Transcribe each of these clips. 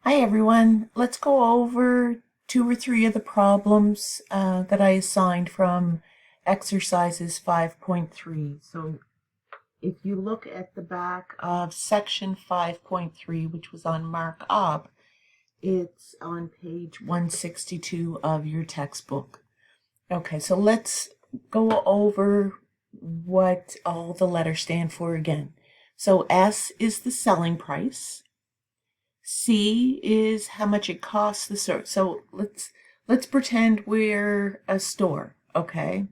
Hi everyone. Let's go over two or three of the problems that I assigned from exercises 5.3. So if you look at the back of section 5.3, which was on markup, it's on page 162 of your textbook. Okay, so let's go over what all the letters stand for again. So S is the selling price. C is how much it costs the store. So let's pretend we're a store, okay?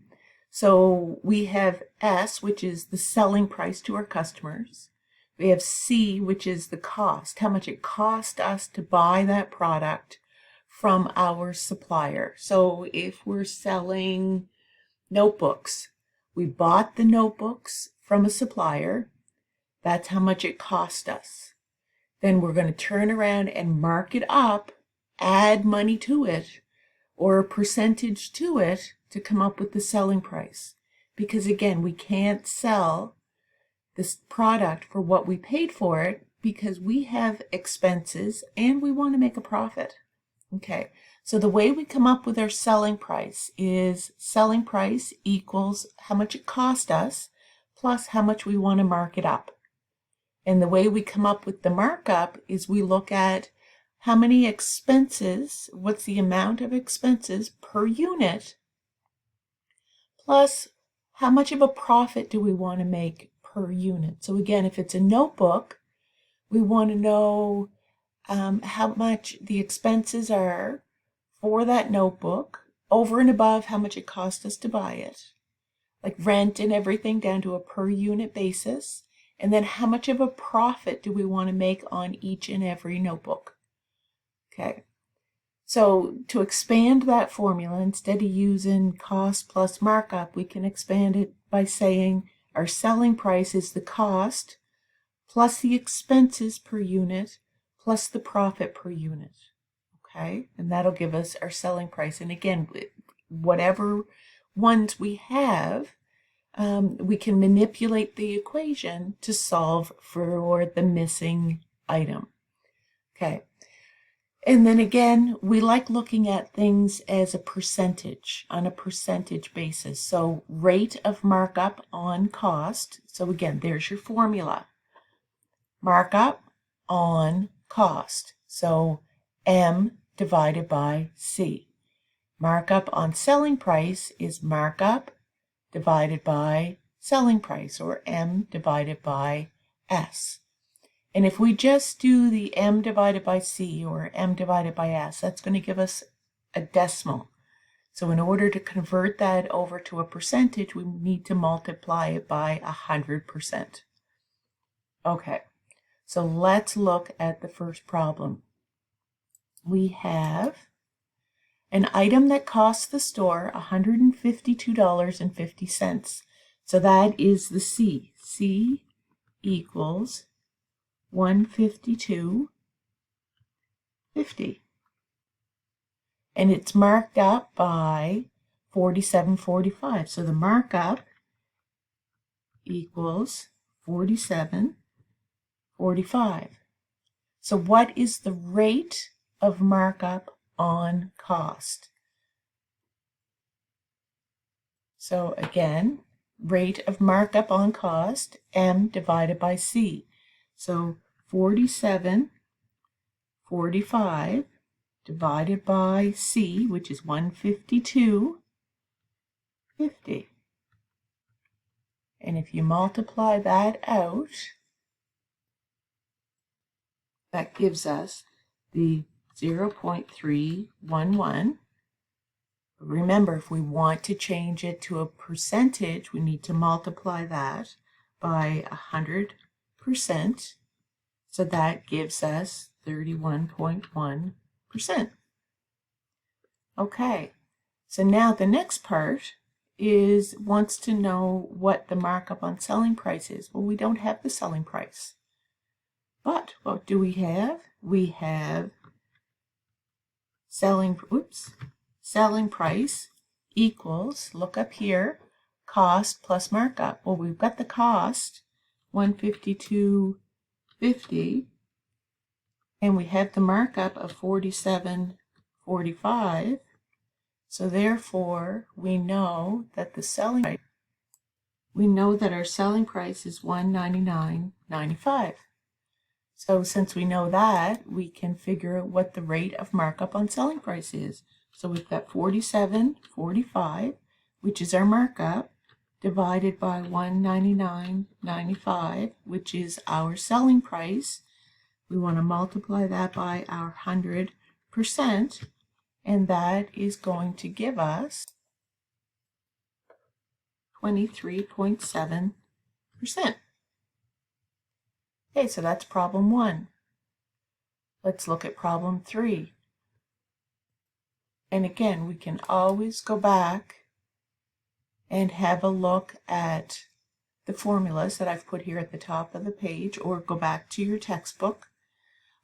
So we have S, which is the selling price to our customers. We have C, which is the cost, how much it cost us to buy that product from our supplier. So if we're selling notebooks, we bought the notebooks from a supplier. That's how much it cost us. Then we're going to turn around and mark it up, add money to it, or a percentage to it to come up with the selling price. Because again, we can't sell this product for what we paid for it because we have expenses and we want to make a profit. Okay, so the way we come up with our selling price is selling price equals how much it cost us plus how much we want to mark it up. And the way we come up with the markup is we look at how many expenses, what's the amount of expenses per unit, plus how much of a profit do we want to make per unit. So again, if it's a notebook, we want to know how much the expenses are for that notebook over and above how much it cost us to buy it, like rent and everything down to a per unit basis. And then how much of a profit do we want to make on each and every notebook? Okay, so to expand that formula, instead of using cost plus markup, we can expand it by saying our selling price is the cost plus the expenses per unit plus the profit per unit. Okay, and that'll give us our selling price. And again, whatever ones we have, we can manipulate the equation to solve for the missing item. Okay. And then again, we like looking at things as a percentage, on a percentage basis. So rate of markup on cost. So again, there's your formula. Markup on cost. So M divided by C. Markup on selling price is markup divided by selling price, or M divided by S. And if we just do the M divided by C or M divided by S, that's going to give us a decimal. So in order to convert that over to a percentage, we need to multiply it by 100%. Okay, so let's look at the first problem. We have an item that costs the store $152.50. So that is the C. C equals 152.50. And it's marked up by 47.45. So the markup equals 47.45. So what is the rate of markup on cost? So again, rate of markup on cost, M divided by C. So 47.45 divided by C, which is 152.50. And if you multiply that out, that gives us the 0.311. Remember, if we want to change it to a percentage, we need to multiply that by 100%. So that gives us 31.1%. Okay, so now the next part wants to know what the markup on selling price is. Well, we don't have the selling price. But what do we have? We have selling price equals, look up here, cost plus markup. Well, we've got the cost, 152.50, And we have the markup of $47.45. So therefore, we know that our selling price is $199.95. So since we know that, we can figure out what the rate of markup on selling price is. So we've got $47.45, which is our markup, divided by $199.95, which is our selling price. We want to multiply that by our 100%, and that is going to give us 23.7%. Okay, so that's problem 1. Let's look at problem 3. And again, we can always go back and have a look at the formulas that I've put here at the top of the page, or go back to your textbook.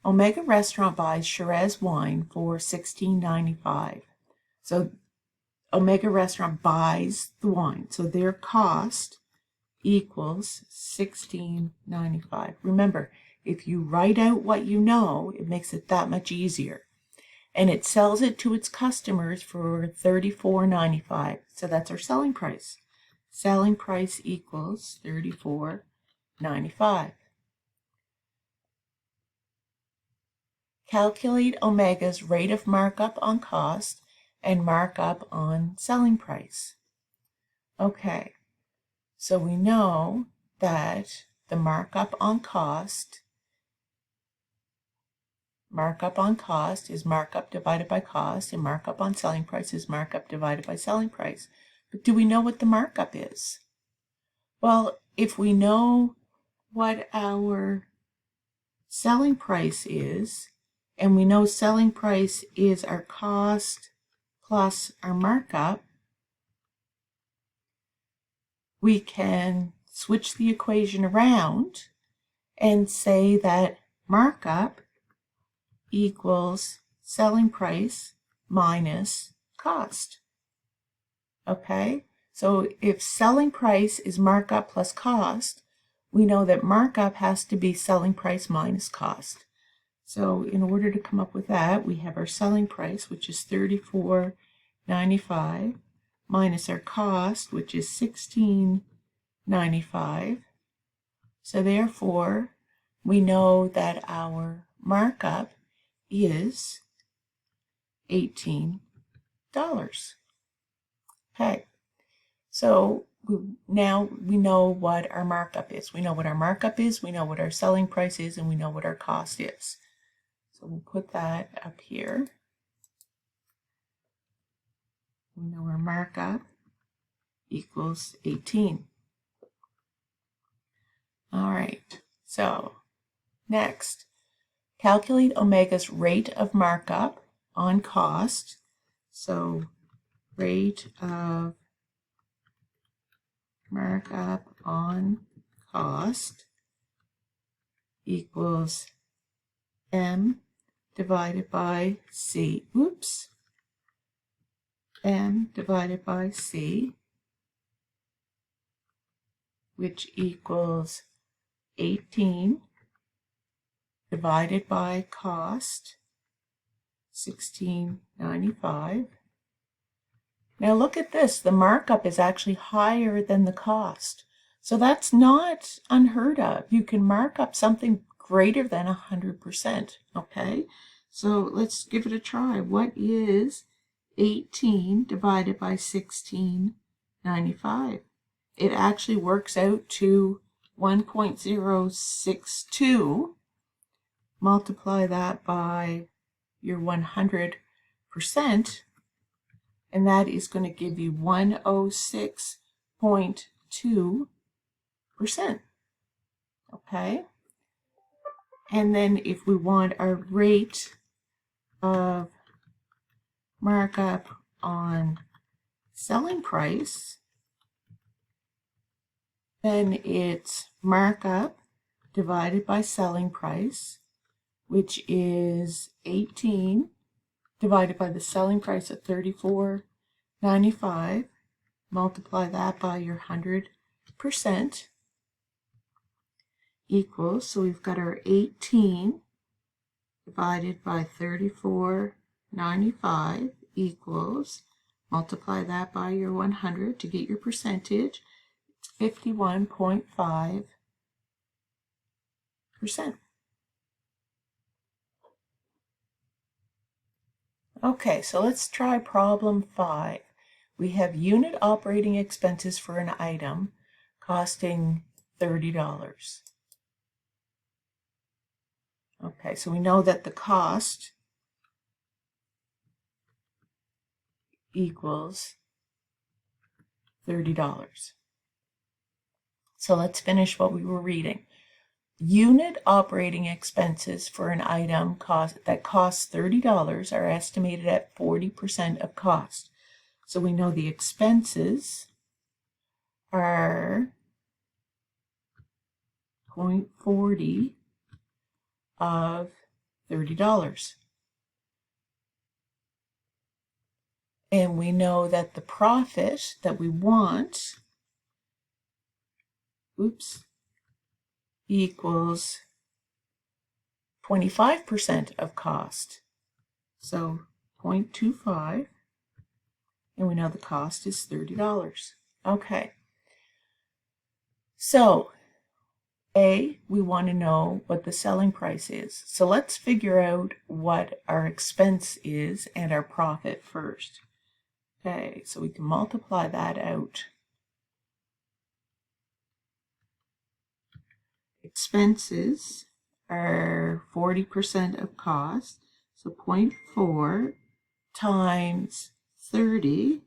Omega Restaurant buys Shiraz wine for $16.95. So Omega Restaurant buys the wine, so their cost equals $16.95. Remember, if you write out what you know, it makes it that much easier. And it sells it to its customers for $34.95. So that's our selling price. Selling price equals $34.95. Calculate Omega's rate of markup on cost and markup on selling price. Okay, so we know that the markup on cost is markup divided by cost, and markup on selling price is markup divided by selling price. But do we know what the markup is? Well, if we know what our selling price is, and we know selling price is our cost plus our markup, we can switch the equation around and say that markup equals selling price minus cost. Okay, so if selling price is markup plus cost, we know that markup has to be selling price minus cost. So in order to come up with that, we have our selling price, which is $34.95, minus our cost, which is $16.95. So therefore, we know that our markup is $18. Okay, so now we know what our markup is. We know what our markup is, we know what our selling price is, and we know what our cost is. So we'll put that up here. We know our markup equals 18. All right, so next, calculate Omega's rate of markup on cost. So rate of markup on cost equals M divided by C. M divided by C, which equals 18 divided by cost, $16.95. Now look at this, the markup is actually higher than the cost. So that's not unheard of. You can mark up something greater than 100%, okay? So let's give it a try. What is 18 divided by $16.95? It actually works out to 1.062. Multiply that by your 100%, and that is going to give you 106.2%. Okay? And then if we want our rate of markup on selling price, then it's markup divided by selling price, which is 18 divided by the selling price at $34.95. Multiply that by your 100% equals, so we've got our 18 divided by 34.95 equals, multiply that by your 100 to get your percentage, it's 51.5%. Okay, so let's try problem 5. We have unit operating expenses for an item costing $30. Okay, so we know that the cost equals $30. So let's finish what we were reading. Unit operating expenses for an item that costs $30 are estimated at 40% of cost. So we know the expenses are 0.40 of $30. And we know that the profit that we want, equals 25% of cost. So 0.25, and we know the cost is $30. Okay. So A, we want to know what the selling price is. So let's figure out what our expense is and our profit first. Okay, so we can multiply that out. Expenses are 40% of cost, so 0.4 times 30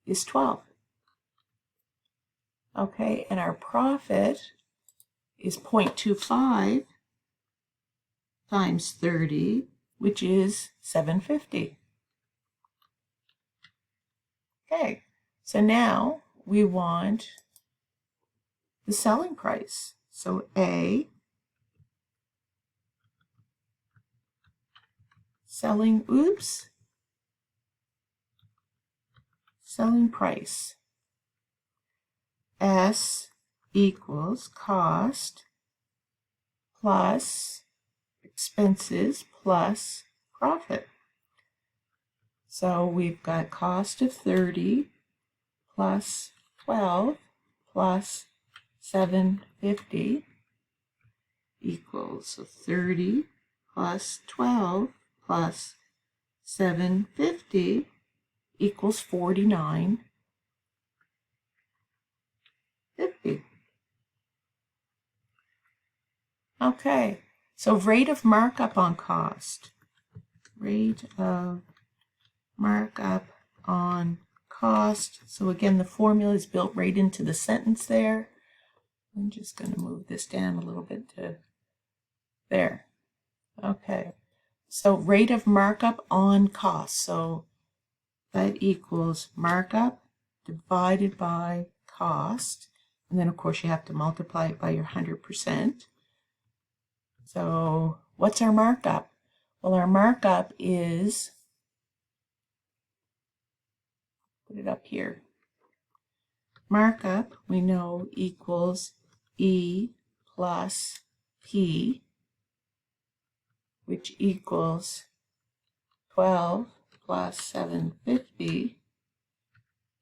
is 12. Okay, and our profit is 0.25 times 30, which is $7.50. Okay, so now we want the selling price. So A, selling price. S equals cost plus expenses plus profit. So we've got cost of 30 plus 12 plus 750 equals, so 30 plus 12 plus 750 equals 49.50. Okay, so rate of markup on cost. Rate of markup on cost. So again, the formula is built right into the sentence there. I'm just going to move this down a little bit to there. Okay, so rate of markup on cost. So that equals markup divided by cost. And then, of course, you have to multiply it by your 100%. So what's our markup? Well, our markup is, put it up here. Markup, we know, equals E plus P, which equals 12 plus 750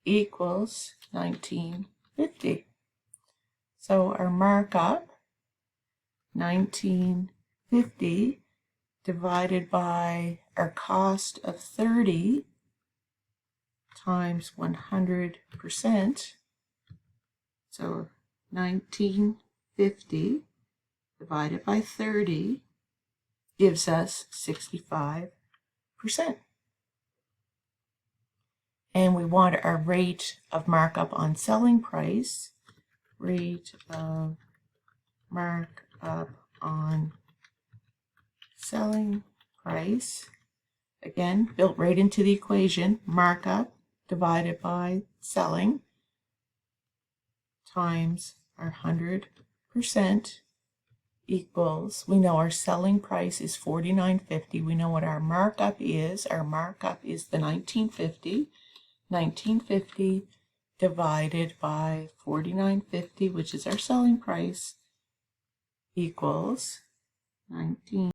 equals 1950. So our markup, 1950 divided by our cost of 30 times 100%. So 1950 divided by 30 gives us 65%. And we want our rate of markup on selling price. Rate of markup on selling price. Again, built right into the equation. Markup divided by selling times our 100% equals, we know our selling price is $49.50. We know what our markup is. Our markup is the $19.50. $19.50 divided by $49.50, which is our selling price, equals 19.